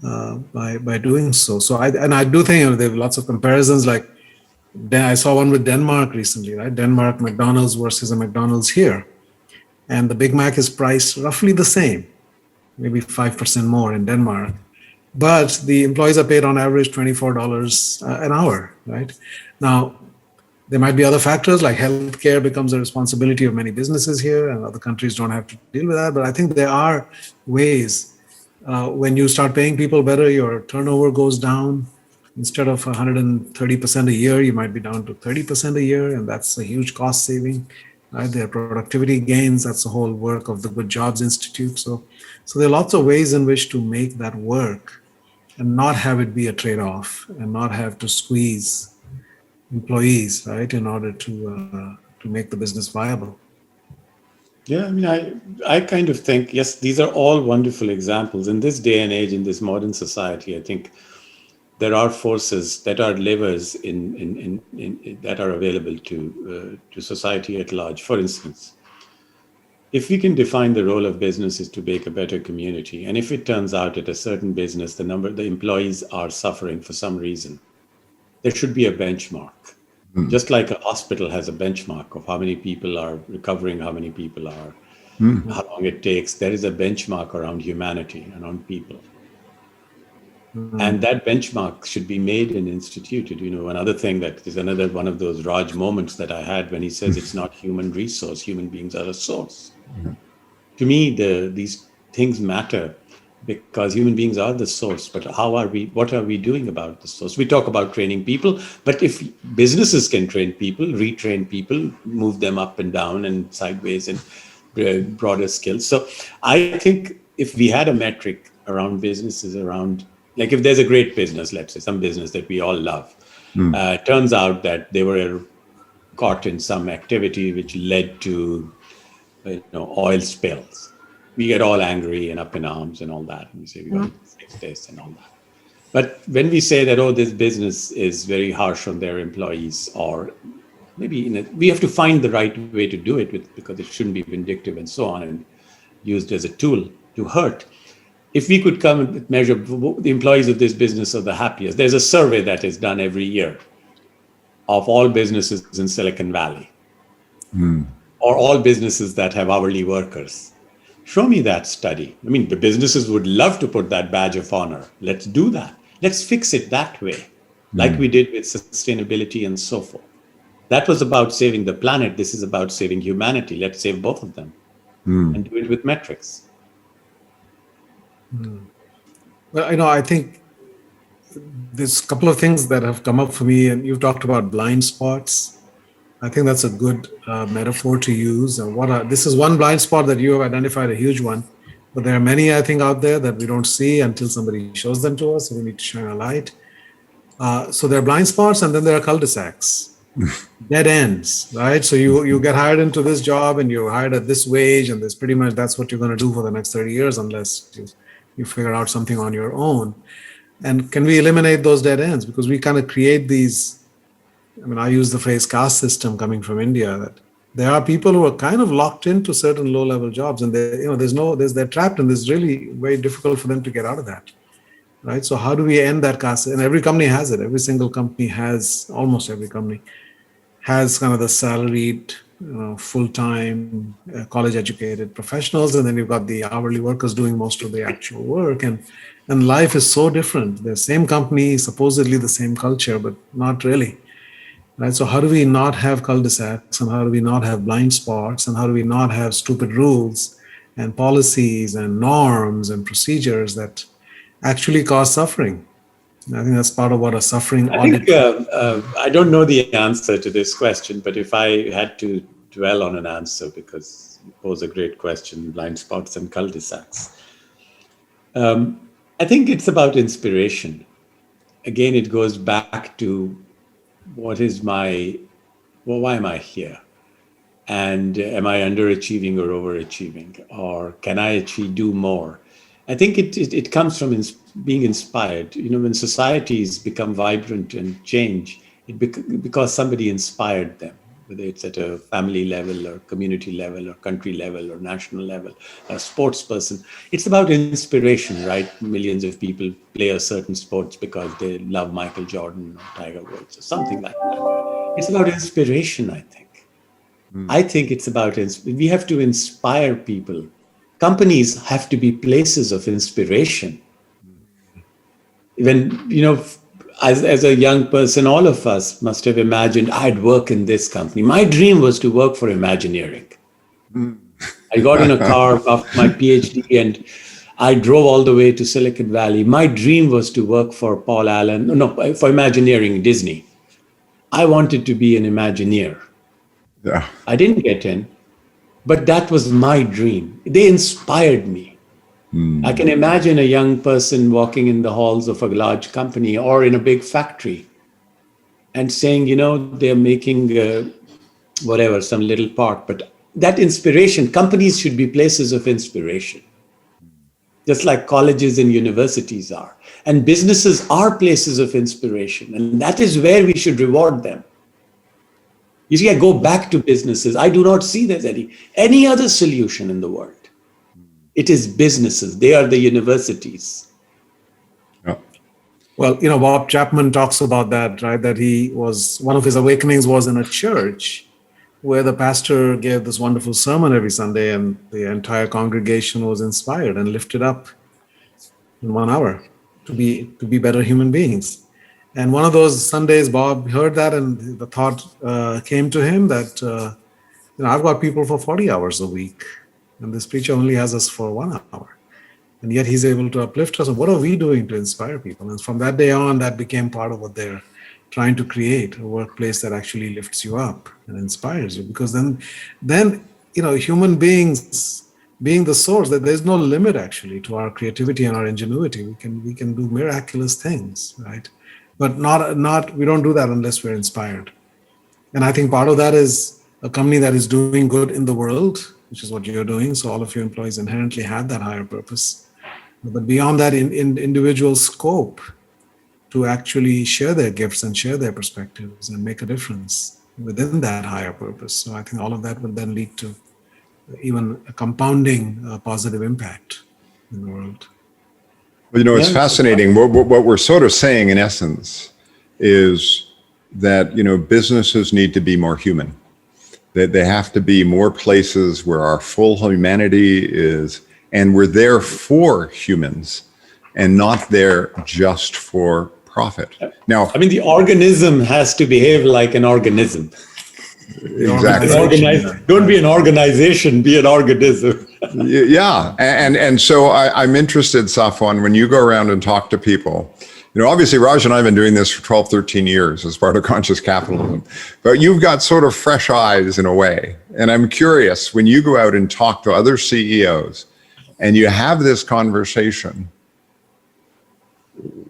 by doing so. So I do think there are lots of comparisons. Like I saw one with Denmark recently, right? Denmark McDonald's versus a McDonald's here, and the Big Mac is priced roughly the same, maybe 5% more in Denmark. But the employees are paid on average $24 an hour, right? Now, there might be other factors like healthcare becomes a responsibility of many businesses here, and other countries don't have to deal with that. But I think there are ways when you start paying people better, your turnover goes down. Instead of 130% a year, you might be down to 30% a year, and that's a huge cost saving. Right? There are productivity gains. That's the whole work of the Good Jobs Institute. So there are lots of ways in which to make that work, and not have it be a trade-off, and not have to squeeze employees, right, in order to make the business viable. Yeah, I mean, I kind of think, yes, these are all wonderful examples. In this day and age, in this modern society, I think there are forces that are levers in that are available to society at large. For instance, if we can define the role of business is to make a better community, and if it turns out at a certain business, the employees are suffering for some reason, there should be a benchmark. Just like a hospital has a benchmark of how many people are recovering, how many people are, how long it takes. There is a benchmark around humanity, around people. And that benchmark should be made and instituted. Another thing that is another one of those Raj moments that I had when he says it's not human resource, human beings are a source. To me, these things matter. because human beings are the source. But what are we doing about the source? We talk about training people, but if businesses can train people, retrain people, move them up and down and sideways and broader skills. So I think if we had a metric around businesses, around, like if there's a great business, let's say some business that we all love, turns out that they were caught in some activity which led to oil spills. We get all angry and up in arms and all that. And we say, we got to fix this and all that. But when we say that, oh, this business is very harsh on their employees, or maybe we have to find the right way to do it because it shouldn't be vindictive and so on and used as a tool to hurt. If we could come and measure the employees of this business are the happiest, there's a survey that is done every year of all businesses in Silicon Valley. Or all businesses that have hourly workers. Show me that study. I mean, the businesses would love to put that badge of honor. Let's do that. Let's fix it that way, like we did with sustainability and so forth. That was about saving the planet. This is about saving humanity. Let's save both of them and do it with metrics. Well, I think there's a couple of things that have come up for me, and you've talked about blind spots. I think that's a good metaphor to use. And this is one blind spot that you have identified, a huge one, but there are many, I think, out there that we don't see until somebody shows them to us. So we need to shine a light. So there are blind spots, and then there are cul-de-sacs, dead ends, right? So you get hired into this job, and you're hired at this wage, and there's pretty much that's what you're going to do for the next 30 years, unless you figure out something on your own. And can we eliminate those dead ends? Because we kind of create these. I mean, I use the phrase caste system coming from India, that there are people who are kind of locked into certain low-level jobs, and they're trapped, and it's really very difficult for them to get out of that, right? So how do we end that caste? And every company has it. Every single company has, almost every company has kind of the salaried, full-time, college-educated professionals, and then you've got the hourly workers doing most of the actual work, and life is so different. The same company, supposedly the same culture, but not really. Right. So how do we not have cul-de-sacs, and how do we not have blind spots, and how do we not have stupid rules and policies and norms and procedures that actually cause suffering? I think that's part of what a suffering audit. I don't know the answer to this question, but if I had to dwell on an answer, because you pose a great question, blind spots and cul-de-sacs. I think it's about inspiration. Again, it goes back to why am I here? And am I underachieving or overachieving? Or can I actually do more? I think it comes from being inspired. When societies become vibrant and change, because somebody inspired them, whether it's at a family level or community level or country level or national level, a sports person. It's about inspiration, right? Millions of people play a certain sports because they love Michael Jordan or Tiger Woods or something like that. It's about inspiration, I think. I think it's about, we have to inspire people. Companies have to be places of inspiration. When, as a young person, all of us must have imagined I'd work in this company. My dream was to work for Imagineering. I got in a car after my PhD and I drove all the way to Silicon Valley. My dream was to work for for Imagineering, Disney. I wanted to be an Imagineer. Yeah. I didn't get in, but that was my dream. They inspired me. I can imagine a young person walking in the halls of a large company or in a big factory and saying, they're making some little part. But that inspiration, companies should be places of inspiration, just like colleges and universities are. And businesses are places of inspiration. And that is where we should reward them. You see, I go back to businesses. I do not see there's any other solution in the world. It is businesses. They are the universities. Yeah. Well, Bob Chapman talks about that, right? That one of his awakenings was in a church where the pastor gave this wonderful sermon every Sunday, and the entire congregation was inspired and lifted up in 1 hour to be better human beings. And one of those Sundays, Bob heard that, and the thought came to him that, I've got people for 40 hours a week, and this preacher only has us for 1 hour. and yet he's able to uplift us. And what are we doing to inspire people? And from that day on, that became part of what they're trying to create, a workplace that actually lifts you up and inspires you. Because then human beings being the source, that there's no limit actually to our creativity and our ingenuity. We can do miraculous things, right? But we don't do that unless we're inspired. And I think part of that is a company that is doing good in the world, which is what you're doing. So all of your employees inherently have that higher purpose. But beyond that, in individual scope, to actually share their gifts and share their perspectives and make a difference within that higher purpose. So I think all of that will then lead to even a compounding positive impact in the world. Well, it's fascinating. What we're sort of saying in essence is that, businesses need to be more human. That they have to be more places where our full humanity is, and we're there for humans and not there just for profit. Now, the organism has to behave like an organism. Exactly. Don't be an organization, be an organism. Yeah. And so I'm interested, Safwan, when you go around and talk to people, obviously Raj and I have been doing this for 12, 13 years as part of conscious capitalism, but you've got sort of fresh eyes in a way. And I'm curious, when you go out and talk to other CEOs and you have this conversation,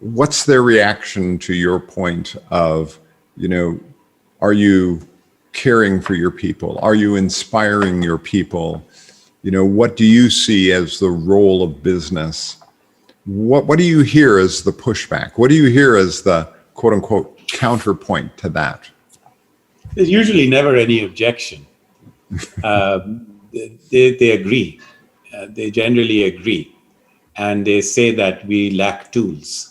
what's their reaction to your point of, are you caring for your people? Are you inspiring your people? What do you see as the role of business? What do you hear as the pushback? What do you hear as the quote unquote counterpoint to that? There's usually never any objection. They agree. They generally agree. And they say that we lack tools.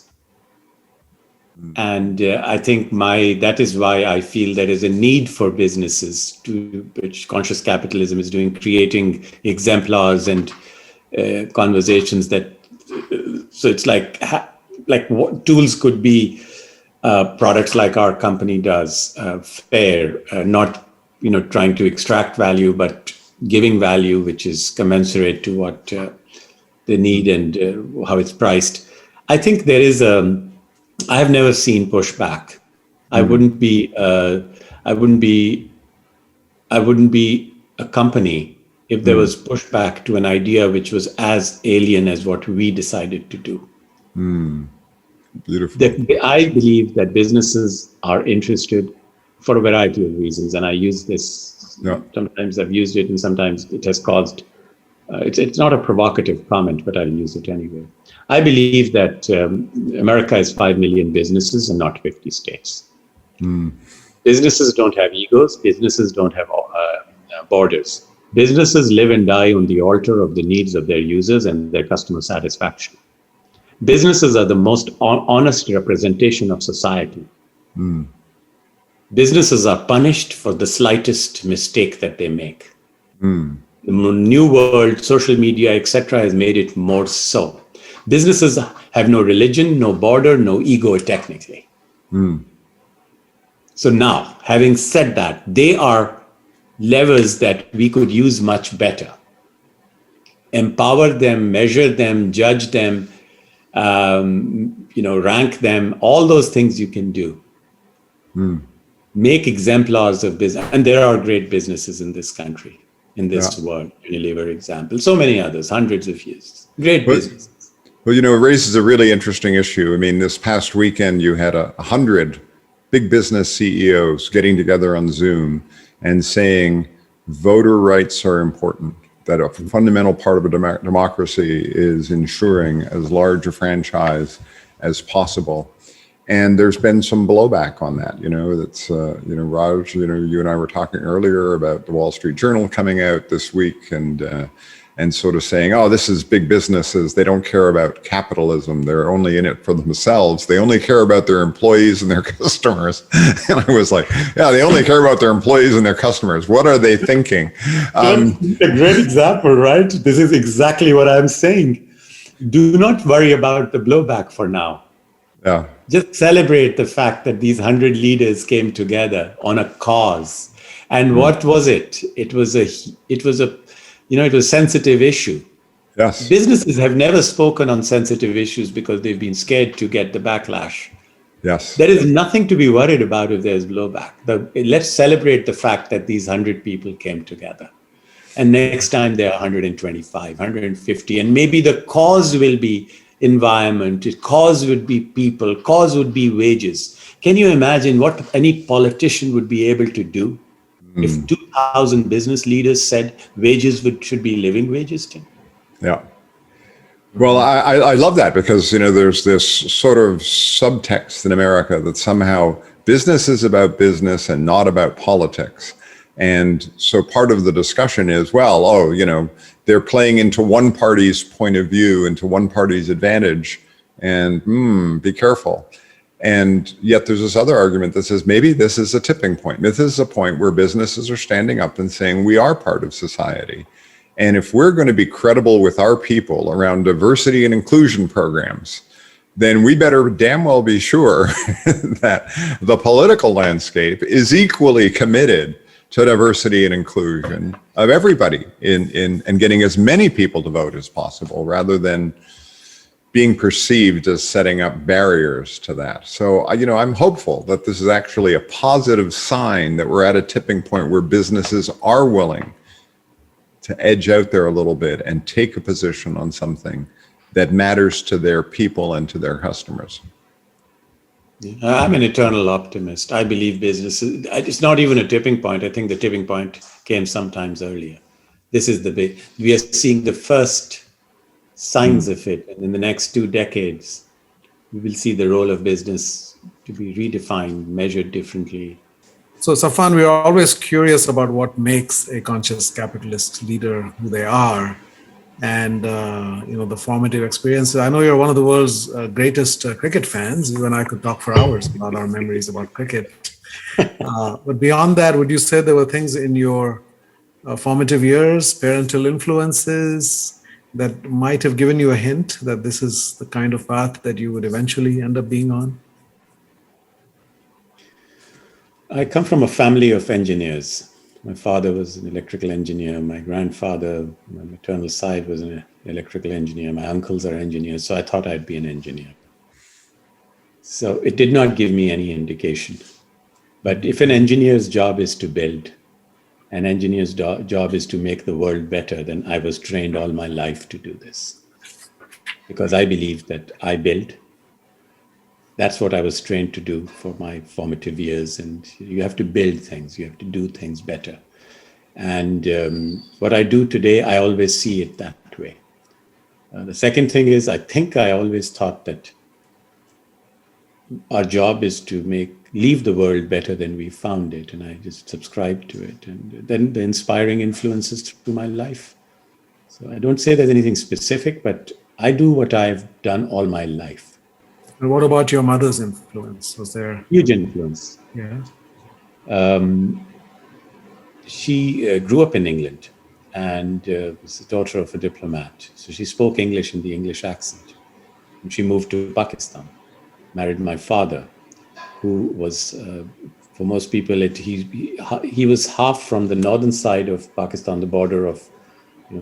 And I think that is why I feel there is a need for businesses which conscious capitalism is doing, creating exemplars and conversations that, so it's like what tools could be products like our company does, fair, not, trying to extract value, but giving value, which is commensurate to what they need and how it's priced. I think there is I have never seen pushback. I wouldn't be a company if there was pushback to an idea which was as alien as what we decided to do. Beautiful. I believe that businesses are interested for a variety of reasons, and I use this. Yeah. Sometimes I've used it, and sometimes it has caused. It's not a provocative comment, but I'll use it anyway. I believe that America is 5 million businesses and not 50 states. Businesses don't have egos. Businesses don't have borders. Businesses live and die on the altar of the needs of their users and their customer satisfaction. Businesses are the most honest representation of society. Businesses are punished for the slightest mistake that they make. The new world, social media, etc., has made it more so. Businesses have no religion, no border, no ego, technically. So now, having said that, they are levers that we could use much better. Empower them, measure them, judge them, rank them, all those things you can do. Make exemplars of business. And there are great businesses in this country, in this world. Unilever example, so many others, hundreds of years. Great businesses. Well, it raises a really interesting issue. I mean, this past weekend, you had 100 big business CEOs getting together on Zoom and saying voter rights are important, that a fundamental part of a democracy is ensuring as large a franchise as possible. And there's been some blowback on that, that's, Raj, you and I were talking earlier about the Wall Street Journal coming out this week and sort of saying, oh, this is big businesses. They don't care about capitalism. They're only in it for themselves. They only care about their employees and their customers. And I was like, yeah, they only care about their employees and their customers. What are they thinking? A great example, right? This is exactly what I'm saying. Do not worry about the blowback for now. Yeah. Just celebrate the fact that these 100 leaders came together on a cause. And what was it? It was a sensitive issue. Yes. Businesses have never spoken on sensitive issues because they've been scared to get the backlash. Yes. There is nothing to be worried about if there's blowback. Let's celebrate the fact that these 100 people came together. And next time there are 125, 150, and maybe the cause will be environment, cause would be people, cause would be wages. Can you imagine what any politician would be able to do if 2,000 business leaders said should be living wages, Tim? Yeah. Well, I love that because, there's this sort of subtext in America that somehow business is about business and not about politics. And so part of the discussion is, they're playing into one party's point of view, into one party's advantage, and be careful. And yet there's this other argument that says maybe this is a tipping point. This is a point where businesses are standing up and saying we are part of society. And if we're going to be credible with our people around diversity and inclusion programs, then we better damn well be sure that the political landscape is equally committed to diversity and inclusion of everybody in getting as many people to vote as possible, rather than being perceived as setting up barriers to that. So, I'm hopeful that this is actually a positive sign that we're at a tipping point where businesses are willing to edge out there a little bit and take a position on something that matters to their people and to their customers. I'm an eternal optimist. I believe businesses, it's not even a tipping point. I think the tipping point came sometimes earlier. This is we are seeing the first signs of it. And in the next 2 decades, we will see the role of business to be redefined, measured differently. So, Safwan, we are always curious about what makes a conscious capitalist leader who they are, and the formative experiences. I know you're one of the world's greatest cricket fans. You and I could talk for hours about our memories about cricket. But beyond that, would you say there were things in your formative years, parental influences, that might have given you a hint that this is the kind of path that you would eventually end up being on? I come from a family of engineers. My father was an electrical engineer. My grandfather, my maternal side, was an electrical engineer. My uncles are engineers. So I thought I'd be an engineer. So it did not give me any indication. But if an engineer's job is to build, an engineer's job is to make the world better, then I was trained all my life to do this. Because I believe that I build. That's what I was trained to do for my formative years. And you have to build things. You have to do things better. And what I do today, I always see it that way. The second thing is, I think I always thought that our job is to leave the world better than we found it. And I just subscribed to it. And then the inspiring influences through my life. So I don't say there's anything specific, but I do what I've done all my life. And what about your mother's influence? Was there huge influence? Yeah. She grew up in England and was the daughter of a diplomat. So she spoke English in the English accent. And she moved to Pakistan, married my father, who was, for most people, he was half from the northern side of Pakistan, the border of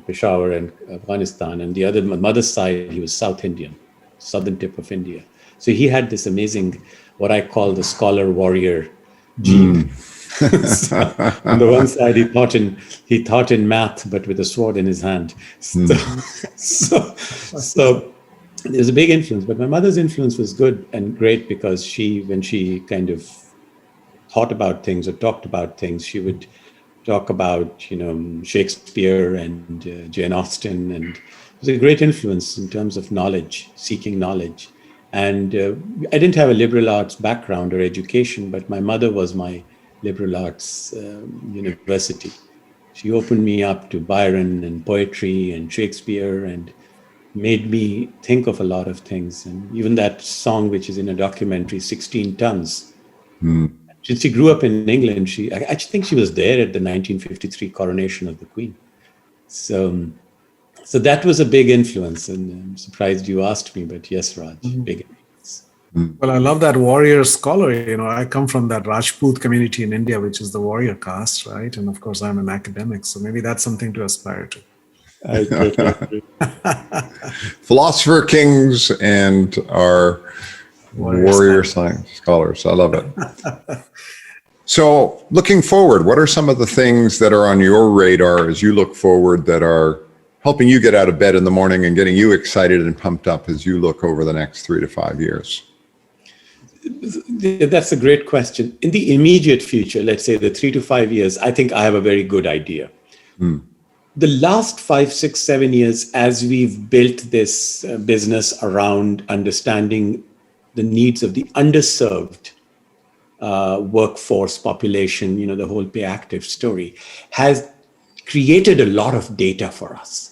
Peshawar and Afghanistan, and the other, my mother's side, he was South Indian, southern tip of India. So he had this amazing, what I call the scholar warrior gene. So, on the one side, he taught in math, but with a sword in his hand. So there's a big influence. But my mother's influence was good and great because when she kind of thought about things or talked about things, she would talk about, Shakespeare and Jane Austen, and it was a great influence in terms of knowledge, seeking knowledge. And I didn't have a liberal arts background or education, but my mother was my liberal arts university. She opened me up to Byron and poetry and Shakespeare and made me think of a lot of things. And even that song, which is in a documentary, 16 Tons. Since she grew up in England, I actually think she was there at the 1953 coronation of the Queen. So that was a big influence, and I'm surprised you asked me, but yes, Raj, big influence. Well, I love that warrior scholar. I come from that Rajput community in India, which is the warrior caste, right? And of course, I'm an academic, so maybe that's something to aspire to. I totally agree. Philosopher kings and our warrior science scholars. I love it. So looking forward, what are some of the things that are on your radar as you look forward that are helping you get out of bed in the morning and getting you excited and pumped up as you look over the next 3 to 5 years? That's a great question. In the immediate future, let's say the 3 to 5 years, I think I have a very good idea. The last 5, 6, 7 years, as we've built this business around understanding the needs of the underserved workforce population, the whole PayActiv story, has created a lot of data for us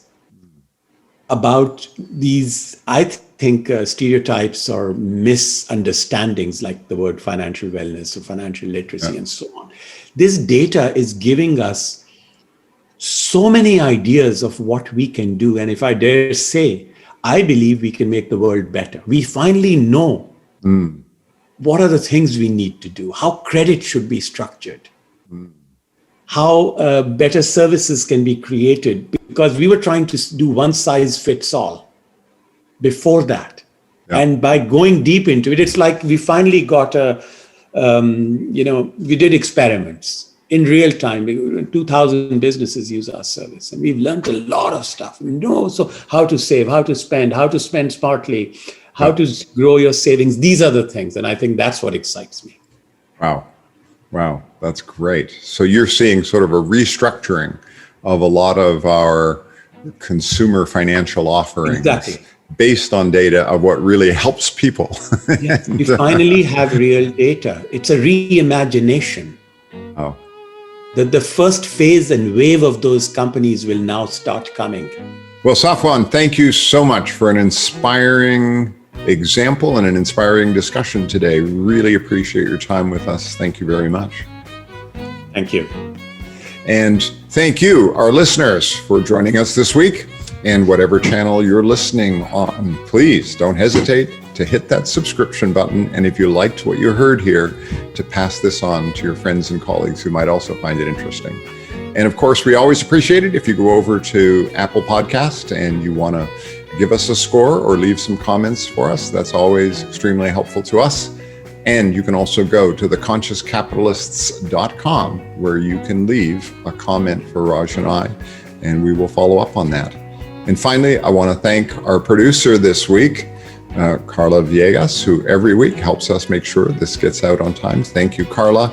about these, I think, stereotypes or misunderstandings, like the word financial wellness or financial literacy and so on. This data is giving us so many ideas of what we can do. And if I dare say, I believe we can make the world better. We finally know what are the things we need to do, how credit should be structured, how better services can be created, because we were trying to do one size fits all before that. And by going deep into it, it's like we finally got we did experiments in real time. 2,000 businesses use our service, and we've learned a lot of stuff. So how to save, how to spend smartly, how to grow your savings. These are the things. And I think that's what excites me. Wow, that's great. So you're seeing sort of a restructuring of a lot of our consumer financial offerings based on data of what really helps people. Yes, we finally have real data. It's a reimagination. That the first phase and wave of those companies will now start coming. Well, Safwan, thank you so much for an inspiring example and an inspiring discussion today. Really appreciate your time with us. Thank you very much. Thank you. And thank you, our listeners, for joining us this week. And whatever channel you're listening on, please don't hesitate to hit that subscription button. And if you liked what you heard here, to pass this on to your friends and colleagues who might also find it interesting. And of course, we always appreciate it if you go over to Apple Podcast and you want to give us a score or leave some comments for us. That's always extremely helpful to us. And you can also go to theconsciouscapitalists.com where you can leave a comment for Raj and I, and we will follow up on that. And finally, I want to thank our producer this week, Carla Villegas, who every week helps us make sure this gets out on time. Thank you, Carla.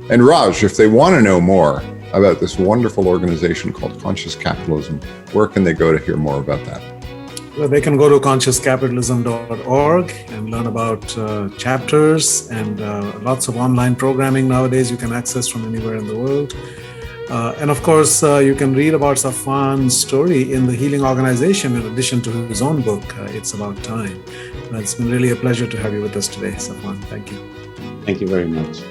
And Raj, if they want to know more about this wonderful organization called Conscious Capitalism, where can they go to hear more about that? Well, they can go to consciouscapitalism.org and learn about chapters and lots of online programming nowadays you can access from anywhere in the world. And of course, you can read about Safwan's story in the Healing Organization in addition to his own book, It's About Time. It's been really a pleasure to have you with us today, Safwan. Thank you. Thank you very much.